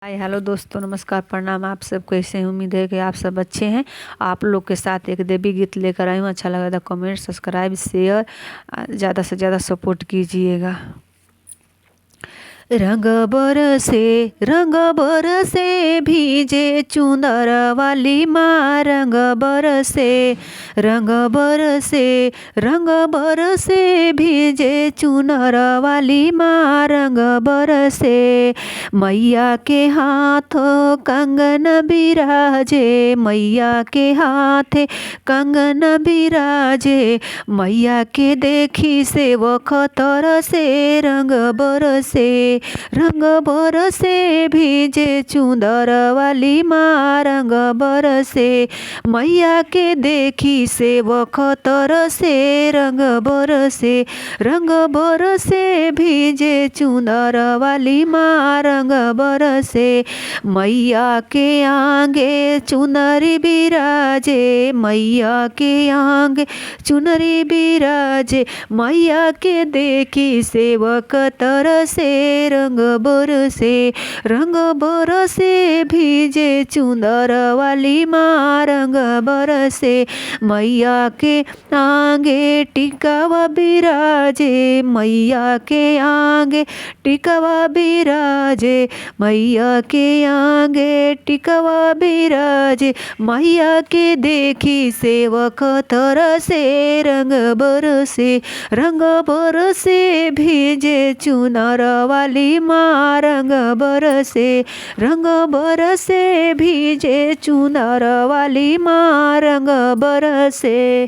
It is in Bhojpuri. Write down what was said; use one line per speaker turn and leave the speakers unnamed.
हाय हेलो दोस्तों, नमस्कार, प्रणाम। आप सब कैसे हैं? उम्मीद है कि आप सब अच्छे हैं। आप लोग के साथ एक देवी गीत लेकर आई हूँ। अच्छा लगा तो कमेंट, सब्सक्राइब, शेयर ज़्यादा से ज़्यादा सपोर्ट कीजिएगा। रंग बरसे भीजे चुनर वाली माँ। रंग बरसे भीजे चुनर वाली माँ। रंग बरसे मैया के हाथ कंगन बिराजे। मैया के हाथ कंगन बिराजे। मैया के देखी सेवक तरसे। रंग बरसे भीजे चुंदर वाली माँ। रंग बरसे मैया के देखी सेवक तरसे। रंग बरसे भीजे चुंदर वाली माँ। रंग बरसे मैया के आगे चुनरी बिराजे। मैया के आगे चुनरी बिराजे। मैया के देखी सेवक तरसे। रंग बरसे भीजे चुंदर वाली माँ। रंग बरसे मैया के आगे टिकावा बिराजे। मैया के आगे टिकावा बिराजे। मैया के आगे टिकावा बिराजे। मैया के देखी सेवक तरसे। रंग बरसे भीजे चुनर वाली माँ। रंग बरसे भीजे चुनर वाली माँ। रंग बरसे।